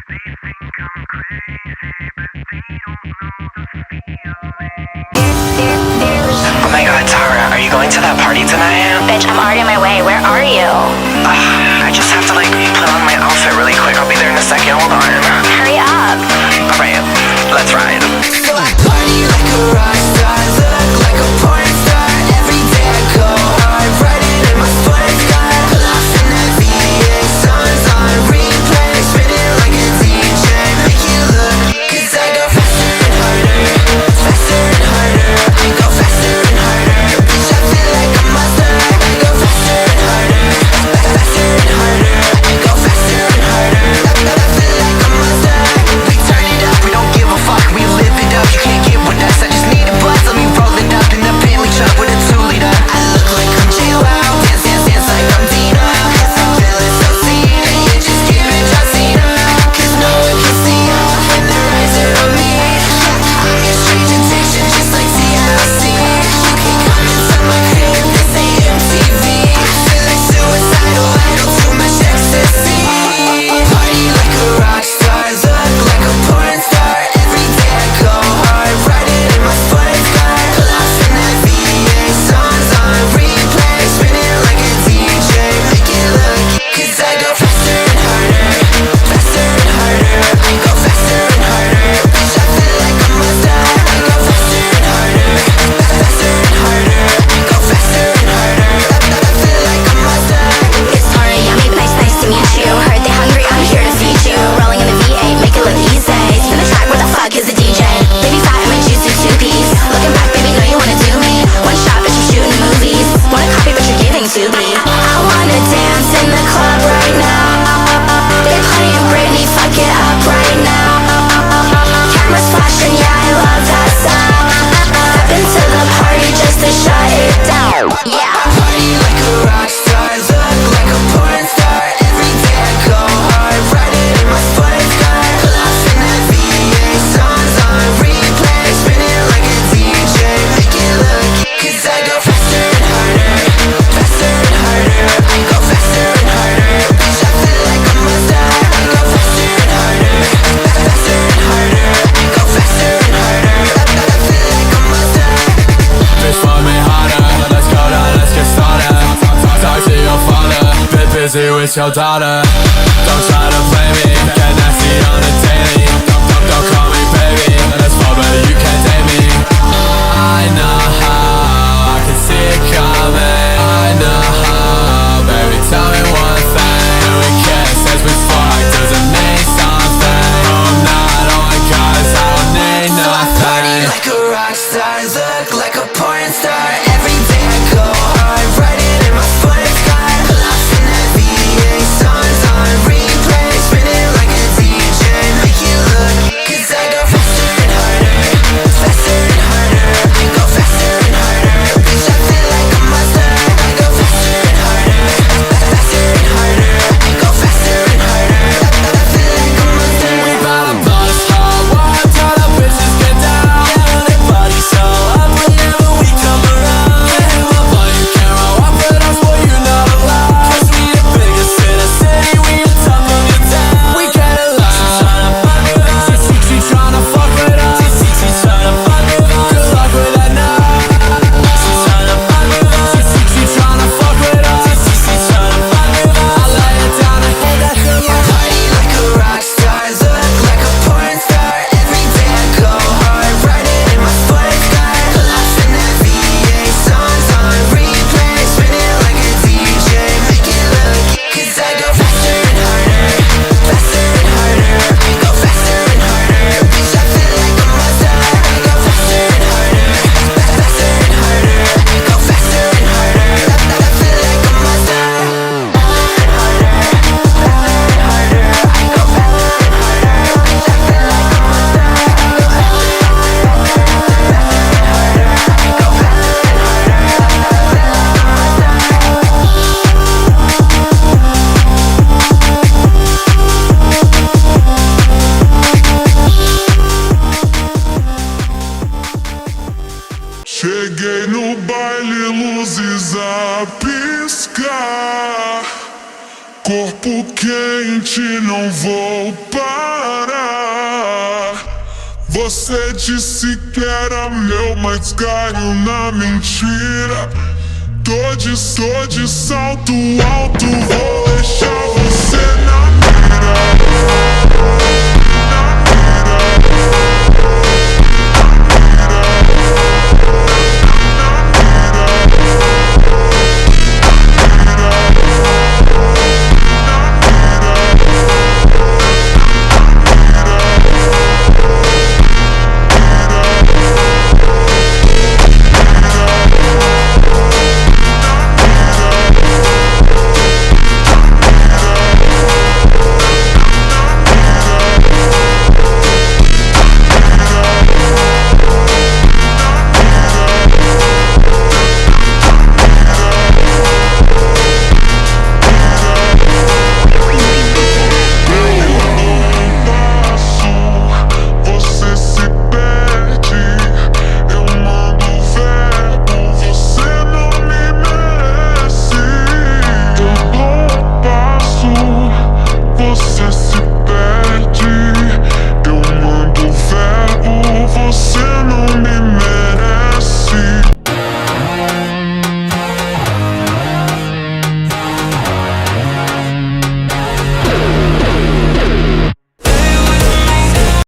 Oh my god, Tara, are you going to that party tonight? Bitch, I'm already on my way. Where are you? I just have to put on my outfit really quick. I'll be there in a second. Hold on. Hurry up. Alright, let's ride. So I party like a rock star, look like a porn star. Every day I go hard, riding in my sports car. Lost in that VA, songs on replay, spinning like a DJ. Make you look, 'cause I go faster and harder, faster and harder. I go faster and harder, bitch I feel like a monster. I go faster and harder, faster and harder. I go faster and harder, I feel like a monster. We turn it up, we don't give a fuck, we live it up. You can't get with us, I just need a buzz. Let me roll it up in the Bentley truck with a 2-liter. I look like I'm J-Wow, dance, dance, dance like I'm Dina. 'Cause I'm feeling so seen, and you just give it John Cena. 'Cause no one can see you when their eyes are on me. I'm your strange addiction, just like TLC. You can come into my crib, this ain't MTV. I feel like suicidal, I don't too much ecstasy. Party like a rock star, look like a porn star. Every day I go hard, riding in my sports car. Lost in that VA, songs on replay, spinning like a DJ. Make it look, 'cause I go faster and harder, faster and harder. I go faster and harder, bitch I feel like a monster. I go faster and harder, faster and harder. I go faster and harder, I feel like a monster. It's Tara, yummy, nice to meet you. Heard they hungry, I'm here to feed you. Rolling in the V8, make it look easy. Spin the track, where the fuck is the DJ? Baby fat, I'm a juicy 2-piece. Looking back, baby, know you wanna do me. One shot, but you're shooting movies. Wanna copy, but you're giving to me. I wanna dance in the club right now. They playing Britney, fuck it up right now. Cameras flashing, yeah, I love that sound. Step into the party just to shut it down. Yeah. Party like a rock star, look like a porn star. Every day I go hard, riding in my sports car. Lost in that VA, songs on replay, spinning like a DJ. Make it look, 'cause I go faster and harder, faster and harder. I go faster and harder, bitch I feel like a monster. I go faster and harder, faster and harder. I go faster and harder, I feel like a monster. Bitch, fuck me harder. Let's go down, let's get started. Talk to your father. Bit busy with your daughter. Don't try to play me. Get nasty on a daily. Don't call me baby. Let's fall, but you can't date me. I know how. I can see it coming. I know how. Baby, tell me one thing. Do we kiss as we fuck? Does it mean something? Oh, I'm not all my guys. I don't need So I party nothing. like a rock star, look like a porn star. Every day I go hard, riding in my sports car. Lost in that VA, songs on replay, spinning like a DJ. Make you look, 'cause I go faster and harder, faster and harder. I go faster and harder, bitch I feel like a monster. I go faster and harder, faster and harder. I go faster and harder, I feel like a monster. We bout to bust hard, one tell the bitches get down. Yeah, they body show up whenever we come around. Yeah, my body can't roll up with us, boy, you're not allowed. 'Cause we the biggest in the city, we the top of your town. We get it loud. She tryna fuck with us, she tryna fuck with us. She tryna fuck with us, good luck with that now. She tryna fuck with us, she tryna fuck with us. She tryna fuck with us. I lay it down and hold that shit like Party like a rock star, look like a porn star. Every day I go hard, riding in my sports car. Lost in that VA, songs on replay, spinning like a DJ. Make it look, 'cause I go faster and harder, faster and harder. I go faster and harder, bitch I feel like a monster. I go faster and harder, faster and harder. I go faster and harder, I feel like a monster. Cheguei no baile, luzes a piscar. Corpo quente, não vou parar. Você disse que era meu, mas caiu na mentira. Tô de salto alto, vou deixar